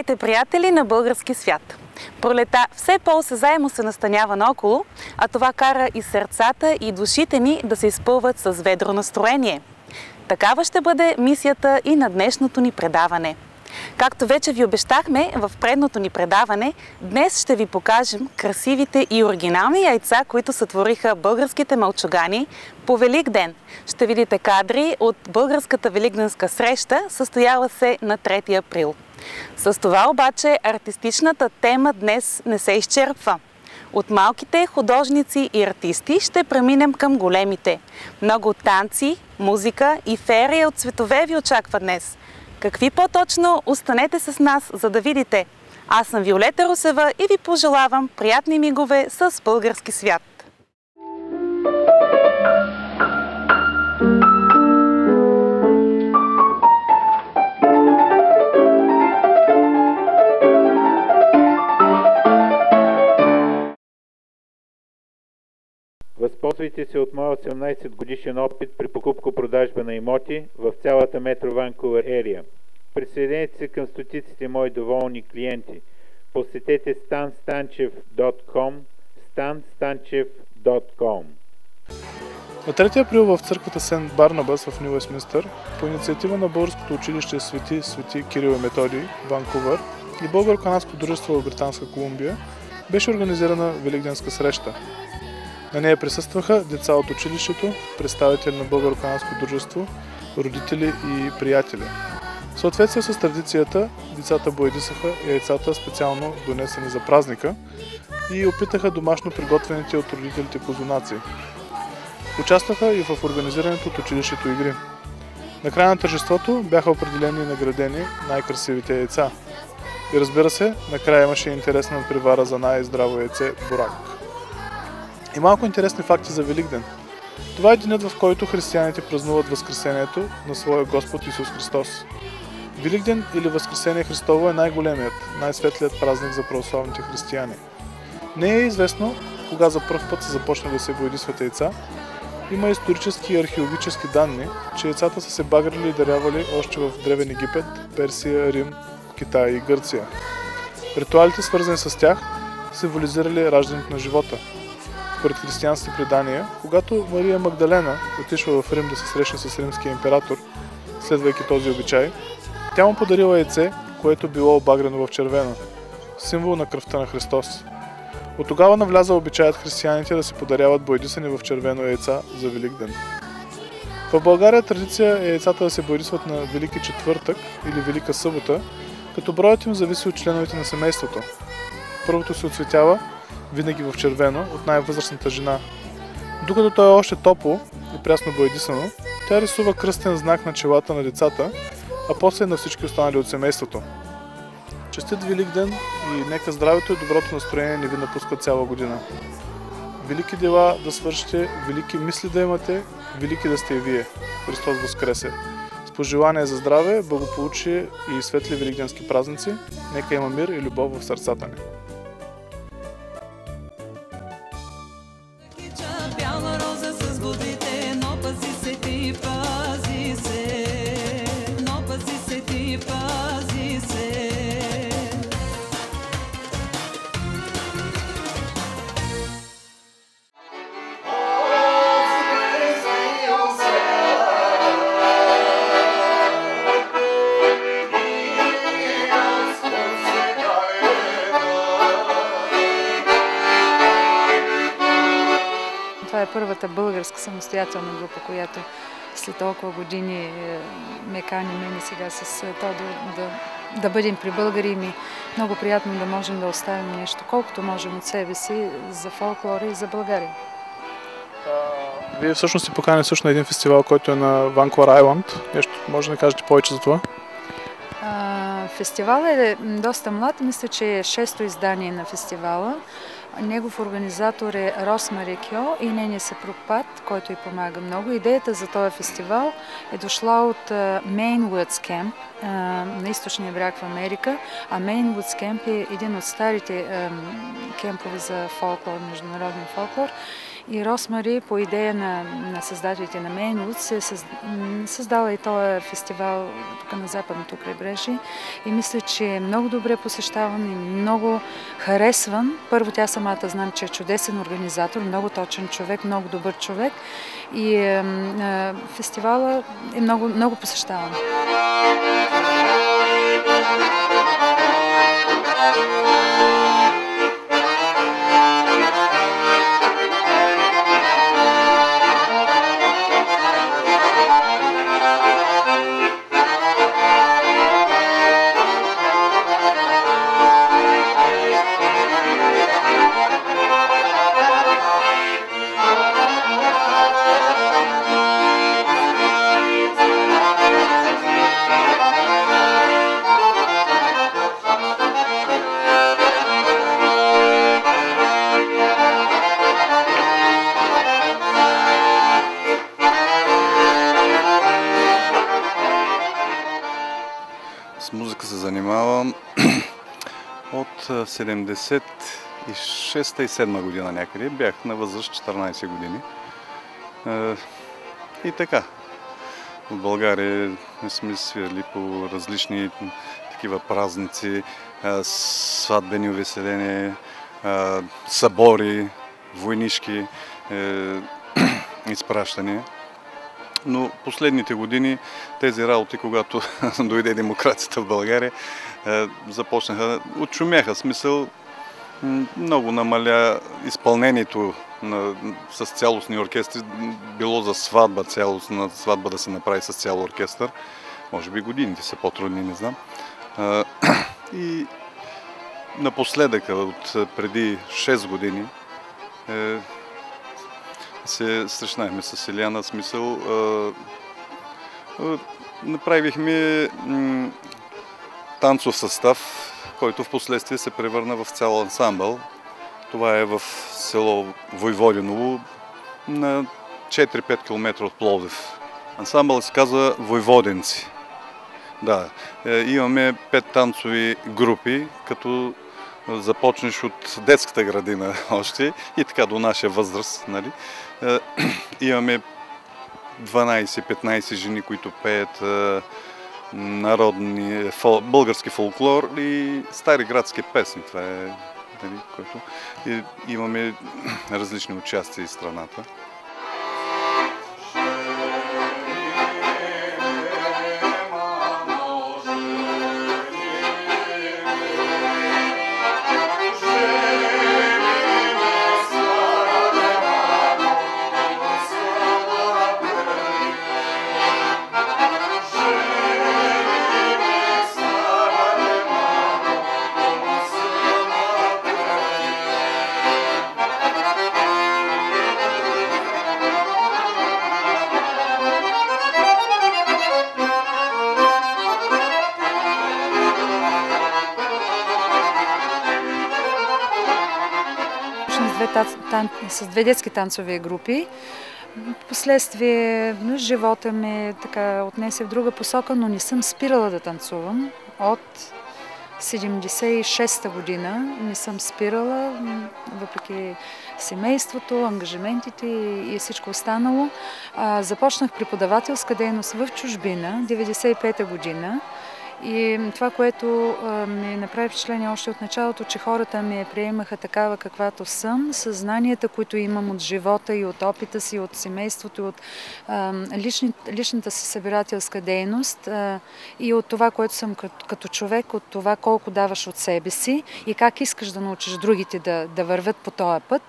Здравейте, приятели на български свят! Пролета все по-осезаемо се настанява наоколо, а това кара и сърцата, и душите ни да се изпълват с ведро настроение. Такава ще бъде мисията и на днешното ни предаване. Както вече ви обещахме в предното ни предаване, днес ще ви покажем красивите и оригинални яйца, които сътвориха българските мълчугани по Велик ден. Ще видите кадри от българската великденска среща, състояла се на 3 април. С това обаче артистичната тема днес не се изчерпва. От малките художници и артисти ще преминем към големите. Много танци, музика и феерия от цветове ви очаква днес. Какви по-точно? Останете с нас, за да видите. Аз съм Виолета Русева и ви пожелавам приятни мигове с български свят. Възползвайте се от моя 18 годишен опит при покупко-продажба на имоти в цялата Метро Ванкувър ерия. Присъединете се към стотиците мои доволни клиенти. Посетете stanstanchev.com stanstanchev.com. На 3 април в църквата Сент Барнабас в Ню Уестминстър, по инициатива на Българското училище Свети Кирил и Методий, Ванкувър и Българо-канадско дружество в Британска Колумбия, беше организирана великденска среща. На нея присъстваха деца от училището, представители на Българо-канадско дружество, родители и приятели. В съответствие с традицията, децата боядисаха яйцата, специално донесени за празника, и опитаха домашно приготвените от родителите козунаци. Участваха и в организирането от училището игри. На края на тържеството бяха определени и наградени най-красивите яйца. И разбира се, накрая имаше интересна надпревара за най-здраво яйце бурак. И малко интересни факти за Великден. Това е денят, в който християните празнуват Възкресението на своя Господ Исус Христос. Великден или Възкресение Христово е най-големият, най-светлият празник за православните християни. Не е известно кога за пръв път са започнали да се боядисват яйца. Има исторически и археологически данни, че яйцата са се багрили и дарявали още в Древен Египет, Персия, Рим, Китай и Гърция. Ритуалите, свързани с тях, символизирали раждането на живота. Според християнски предания, когато Мария Магдалена отишла в Рим да се срещне с римския император, следвайки този обичай, тя му подарила яйце, което било обагрено в червено, символ на кръвта на Христос. От тогава навляза обичаят християните да се подаряват боядисани в червено яйца за Великден. В България традиция е яйцата да се боядисват на Велики четвъртък или Велика събота, като броят им зависи от членовете на семейството. Първото се оцветява винаги в червено от най-възрастната жена. Докато то е още топло и прясно боядисано, тя рисува кръстен знак на челата на децата, а после на всички останали от семейството. Честит Великден и нека здравето и доброто настроение не ви напускат цяла година. Велики дела да свършите, велики мисли да имате, велики да сте и вие. Христос Воскресе! С пожелание за здраве, благополучие и светли великденски празници, нека има мир и любов в сърцата ни. Това е първата българска самостоятелна група, която след толкова години ме кани мен сега с това да бъдем при българи и ми много приятно да можем да оставим нещо, колкото можем от себе си за фолклора и за България. Вие всъщност сте поканени също на един фестивал, който е на Ванкувър Айланд. Нещо може да кажете повече за това? Фестивалът е доста млад. Мисля, че е 6-то издание на фестивала. Негов организатор е Росмари Кьо и нейния съпруг Пат, който й помага много. Идеята за този фестивал е дошла от Mainwoods Camp на източния бряг в Америка. А Mainwoods Camp е един от старите кемпове за фолклор, международен фолклор. И Росмари, по идея на създателите на Мейнвуд, се създала и този фестивал тук на Западното крайбрежие. И мисля, че е много добре посещаван и много харесван. Първо, тя самата знам, че е чудесен организатор, много точен човек, много добър човек. И фестивала е много, много посещаван. С музика се занимавам от 76-та и 7 година някъде. Бях на възраст 14 години. И така. В България сме свирили по различни такива празници, сватбени увеселения, събори, войнишки изпращания. Но последните години тези работи, когато дойде демокрацията в България, започнаха, отшумяха. Смисъл, много намаля изпълнението с цялостни оркестри. Било за сватба, цялостна сватба да се направи с цял оркестър. Може би годините са по-трудни, не знам. И напоследък, от преди 6 години, се срещнахме с Илияна, смисъл. Направихме танцов състав, който в последствие се превърна в цял ансамбъл. Това е в село Войводиново, на 4-5 км от Пловдив. Ансамбъл се казва Войводенци. Да, имаме 5 танцови групи, като започнеш от детската градина още и така до наша възраст. Нали? Имаме 12-15 жени, които пеят народни, български фолклор и стари градски песни. Това е, нали, което... И имаме различни участия из страната. С 2 детски танцови групи. Впоследствие живота ме така отнесе в друга посока, но не съм спирала да танцувам. От 76-та година не съм спирала, въпреки семейството, ангажиментите и всичко останало. Започнах преподавателска дейност в чужбина, 95-та година. И това, което ми направи впечатление още от началото, че хората ме приемаха такава каквато съм, съзнанията, които имам от живота и от опита си, от семейството, от личната си събирателска дейност и от това, което съм като човек, от това колко даваш от себе си и как искаш да научиш другите да вървят по този път.